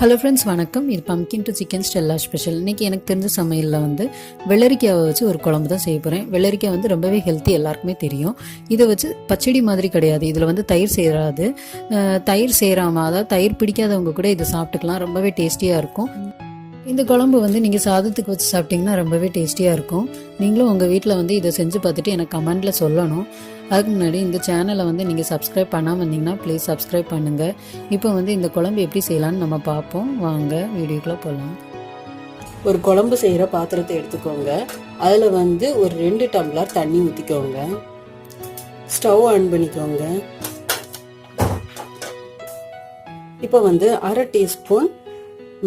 Hello friends, வணக்கம். இது pumpkin to chicken Stella special. இன்றைக்கி எனக்கு தெரிஞ்ச சமையலில் வெள்ளரிக்காவை வச்சு ஒரு குழம்பு தான் செய்ய போகிறேன். வெள்ளரிக்காய் ரொம்பவே ஹெல்த்தி, எல்லாருக்குமே தெரியும். இதை வச்சு பச்சடி மாதிரி கிடையாது, இதில் தயிர் சேராது. தயிர் சேராமல், அதாவது தயிர் பிடிக்காதவங்க கூட இதை சாப்பிட்டுக்கலாம். ரொம்பவே டேஸ்டியாக இருக்கும். இந்த குழம்பு நீங்கள் சாதத்துக்கு வச்சு சாப்பிட்டிங்கன்னா ரொம்பவே டேஸ்டியாக இருக்கும். நீங்களும் உங்கள் வீட்டில் இதை செஞ்சு பார்த்துட்டு எனக்கு கமெண்டில் சொல்லணும். அதுக்கு முன்னாடி இந்த சேனலை நீங்கள் சப்ஸ்கிரைப் பண்ணாமல் இருந்தீங்கன்னா ப்ளீஸ் சப்ஸ்கிரைப் பண்ணுங்கள். இப்போ இந்த குழம்பு எப்படி செய்யலான்னு நம்ம பார்ப்போம். வாங்க வீடியோக்குள்ளே போகலாம். ஒரு குழம்பு செய்கிற பாத்திரத்தை எடுத்துக்கோங்க. அதில் ஒரு 2 டம்ளர் தண்ணி ஊற்றிக்கோங்க. ஸ்டவ் ஆன் பண்ணிக்கோங்க. இப்போ 1/2 டீஸ்பூன்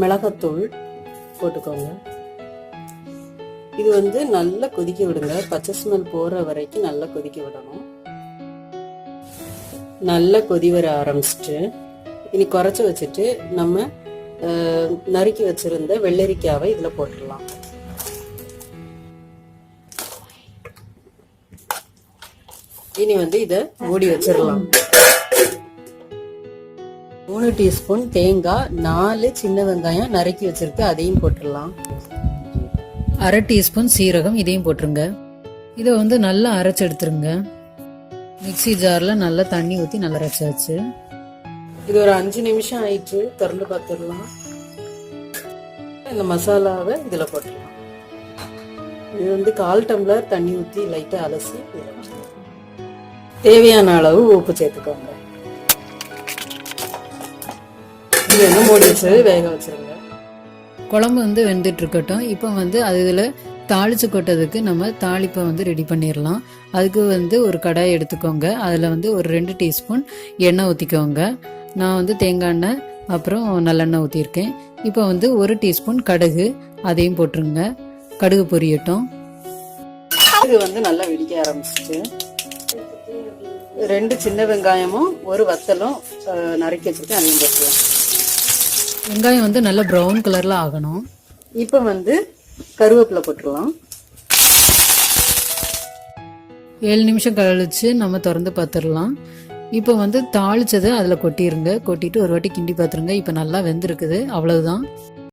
மிளகாத்தூள் போட்டுக்கோங்க. இது நல்லா கொதிக்க விடுங்க. பச்சை ஸ்மெல் போற வரைக்கும் நல்லா கொதிக்க விடணும். நல்லா கொதி வர ஆரம்பிச்சிட்டு இனி குறைச்சி வச்சுட்டு நம்ம நறுக்கி வச்சிருந்த வெள்ளரிக்காவை இதுல போட்டுடலாம். இனி இத மூடி வச்சிடலாம். 3 டீஸ்பூன் தேங்காய், 4 சின்ன வெங்காயம் நறுக்கி வச்சிருக்கு, அதையும் போட்டுடலாம். 1/2 டீஸ்பூன் சீரகம், இதையும் போட்டுருங்க. இதை நல்லா அரைச்சு எடுத்துருங்க. மிக்சி ஜாரில் நல்லா தண்ணி ஊற்றி நல்லா அரைச்சாச்சு. இது ஒரு 5 நிமிஷம் ஆயிடுச்சு. திறந்து பார்த்துடலாம். இந்த மசாலாவை இதில் போட்டுடலாம். இது 1/4 டம்ளர் தண்ணி ஊற்றி லைட்டாக அலசி தேவையான அளவு உப்பு சேர்த்துக்கோங்க. இது மூடி வச்சு வேக வச்சிருங்க. குழம்பு வெந்துட்டு இருக்கட்டும். இப்போ அது இதில் தாளிச்சு கொட்டதுக்கு நம்ம தாளிப்பை ரெடி பண்ணிடலாம். அதுக்கு ஒரு கடாய் எடுத்துக்கோங்க. அதில் ஒரு 2 டீஸ்பூன் எண்ணெய் ஊற்றிக்கோங்க. நான் தேங்காய் எண்ணெய் அப்புறம் நல்லெண்ணெய் ஊற்றிருக்கேன். இப்போ 1 டீஸ்பூன் கடுகு, அதையும் போட்டுருங்க. கடுகு பொரியட்டும். இது நல்லா வெடிக்க ஆரம்பிச்சிட்டு 2 சின்ன வெங்காயமும் 1 வத்தலும் நறுக்கி வச்சுருக்கேன், அதையும் போட்டுருவேன். வெங்காயம் நல்லா ப்ரௌன் கலர்ல ஆகணும். இப்போ கருவேப்பிலை போட்டுடலாம். 7 நிமிஷம் கழிச்சு நம்ம திறந்து பார்த்துடலாம். இப்போ தாளிச்சதை அதில் கொட்டிடுங்க. கொட்டிட்டு ஒரு வாட்டி கிண்டி பார்த்துருங்க. இப்போ நல்லா வெந்திருக்குது. அவ்வளவுதான்.